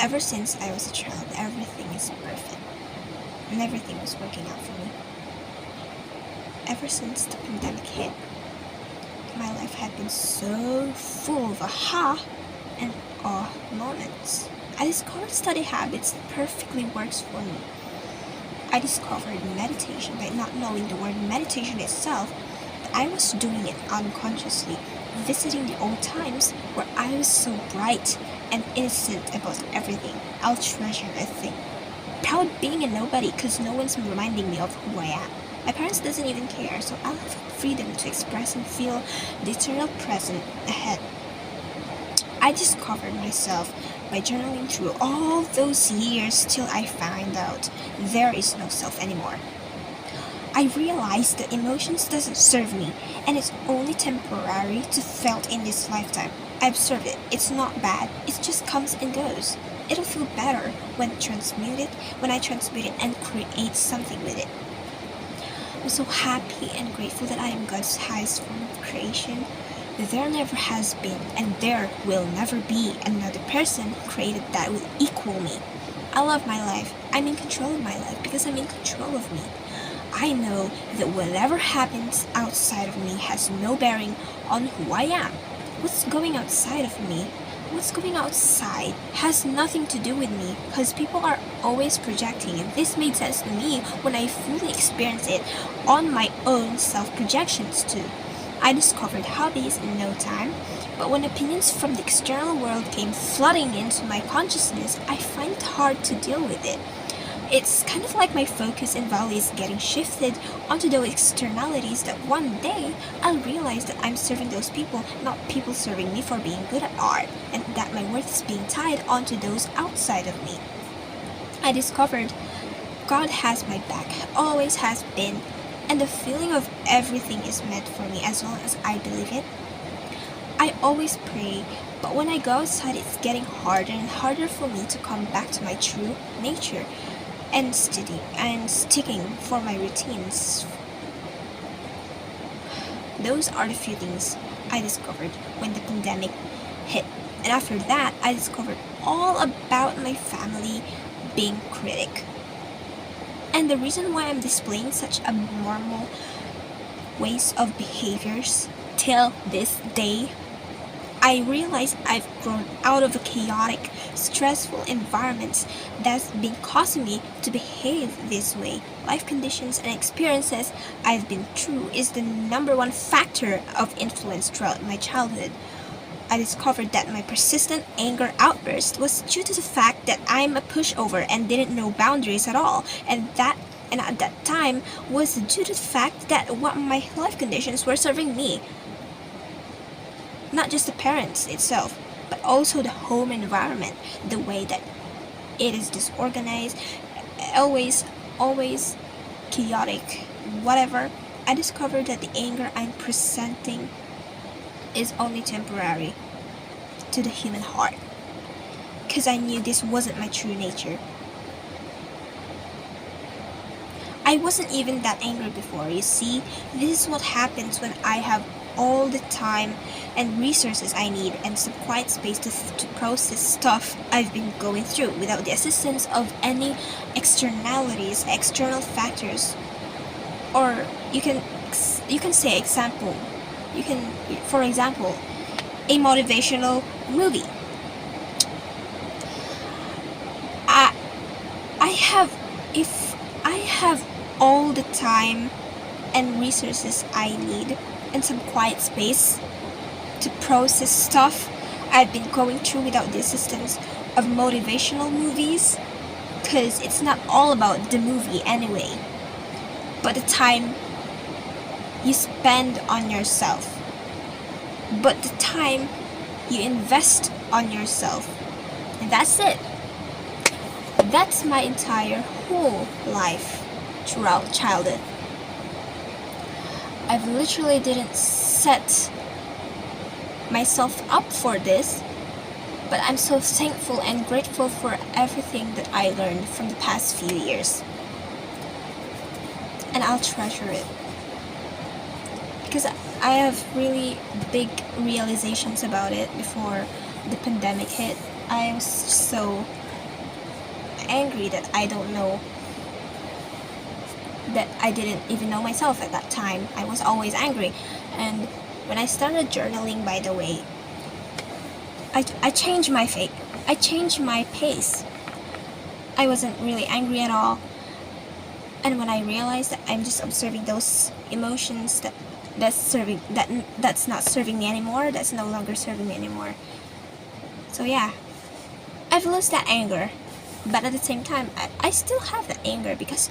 Ever since I was a child, everything is perfect, and everything was working out for me. Ever since the pandemic hit, my life had been so full of aha and awe moments. I discovered study habits that perfectly works for me. I discovered meditation by not knowing the word meditation itself, but I was doing it unconsciously, visiting the old times where I was so bright and innocent about everything. I'll treasure a thing. Proud being a nobody because no one's reminding me of who I am. My parents doesn't even care, so I'll have freedom to express and feel the eternal present ahead. I discovered myself by journaling through all those years till I find out there is no self anymore. I realized that emotions doesn't serve me and it's only temporary to felt in this lifetime. I observed it. It's not bad. It just comes and goes. It'll feel better when I transmute it and create something with it. I'm so happy and grateful that I am God's highest form of creation. There never has been and there will never be another person created that will equal me. I love my life. I'm in control of my life because I'm in control of me. I know that whatever happens outside of me has no bearing on who I am. What's going outside of me, what's going outside has nothing to do with me because people are always projecting, and this made sense to me when I fully experienced it on my own self-projections too. I discovered hobbies in no time, but when opinions from the external world came flooding into my consciousness, I find it hard to deal with it. It's kind of like my focus and value is getting shifted onto those externalities that one day I'll realize that I'm serving those people, not people serving me for being good at art, and that my worth is being tied onto those outside of me. I discovered God has my back, always has been, and the feeling of everything is meant for me as long as I believe it. I always pray, but when I go outside it's getting harder and harder for me to come back to my true nature and sticking for my routines. Those are the few things I discovered when the pandemic hit. And after that, I discovered all about my family being critic. And the reason why I'm displaying such abnormal ways of behaviors till this day, I realize I've grown out of a chaotic, stressful environment that's been causing me to behave this way. Life conditions and experiences I've been through is the number one factor of influence throughout my childhood. I discovered that my persistent anger outburst was due to the fact that I'm a pushover and didn't know boundaries at all, and at that time was due to the fact that what my life conditions were serving me. Not just the parents itself, but also the home environment, the way that it is disorganized, always chaotic, whatever. I discovered that the anger I'm presenting is only temporary to the human heart, because I knew this wasn't my true nature. I wasn't even that angry before, you see. This is what happens when I have all the time and resources I need and some quiet space to process stuff I've been going through without the assistance of any externalities, external factors. Or you can say example. For example, a motivational movie. If I have all the time and resources I need and some quiet space to process stuff I've been going through without the assistance of motivational movies, because it's not all about the movie anyway, but the time you spend on yourself, but the time you invest on yourself. And that's it. That's my entire whole life throughout childhood. I've literally didn't set myself up for this, but I'm so thankful and grateful for everything that I learned from the past few years. And I'll treasure it. Because I have really big realizations about it before the pandemic hit. I was so angry that I don't know, that I didn't even know myself at that time. I was always angry. And when I started journaling, by the way, I changed my fate. I changed my pace. I wasn't really angry at all. And when I realized that I'm just observing those emotions that's not serving me anymore, that's no longer serving me anymore. So yeah, I've lost that anger. But at the same time, I still have that anger because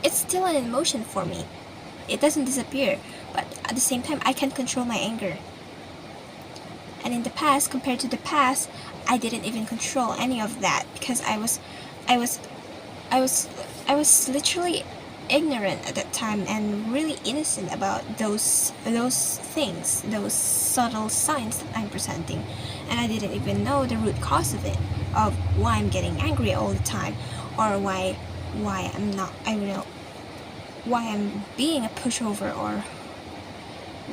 it's still an emotion for me. It doesn't disappear, but at the same time, I can control my anger. And in the past, compared to the past, I didn't even control any of that because I was literally ignorant at that time and really innocent about those things, those subtle signs that I'm presenting, and I didn't even know the root cause of it, of why I'm getting angry all the time, or why I'm not, I don't know, why I'm being a pushover, or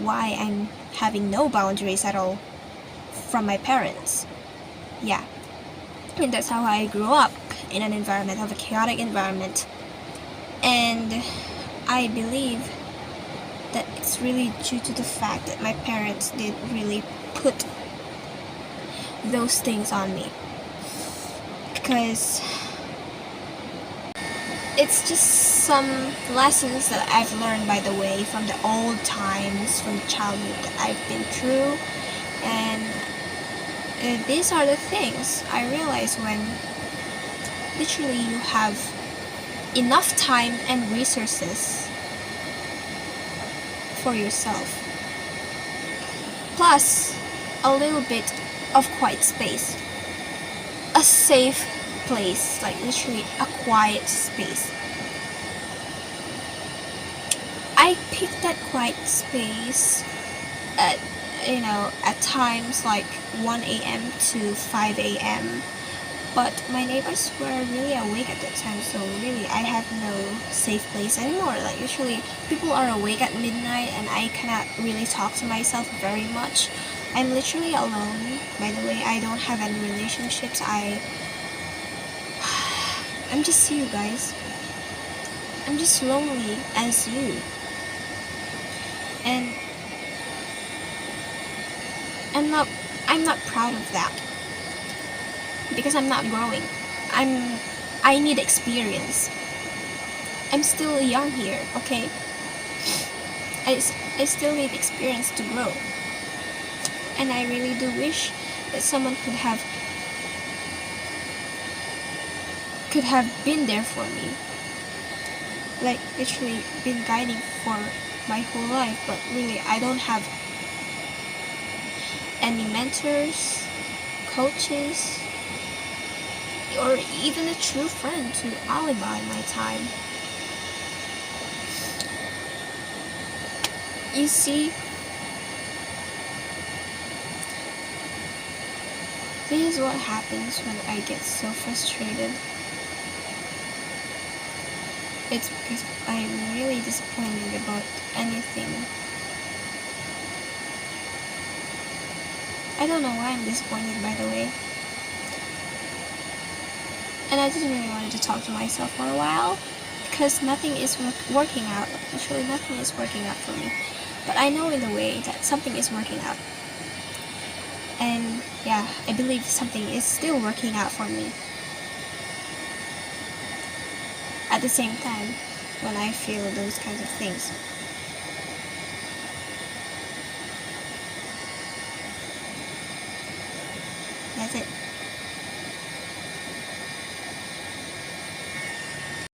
why I'm having no boundaries at all from my parents. Yeah, and that's how I grew up, in an environment of a chaotic environment. And I believe that it's really due to the fact that my parents did really put those things on me, because it's just some lessons that I've learned, by the way, from the old times, from the childhood that I've been through. And these are the things I realize when literally you have enough time and resources for yourself, plus a little bit of quiet space, a safe place, like literally a quiet space. I picked that quiet space at at times like 1 a.m. to 5 a.m. But my neighbors were really awake at that time, so really I have no safe place anymore. Like usually people are awake at midnight and I cannot really talk to myself very much. I'm literally alone. By the way, I don't have any relationships. I'm just you guys. I'm just lonely as you. And I'm not proud of that, because I'm not growing. I need experience. I'm still young here, okay? I still need experience to grow. And I really do wish that someone could have been there for me. Like literally been guiding for my whole life, but really I don't have any mentors, coaches, or even a true friend to alibi my time. You see, this is what happens when I get so frustrated. It's because I'm really disappointed about anything. I don't know why I'm disappointed, by the way. And I didn't really want to talk to myself for a while, because nothing is working out. Literally nothing is working out for me. But I know in a way that something is working out. And yeah, I believe something is still working out for me. At the same time, when I feel those kinds of things. That's it.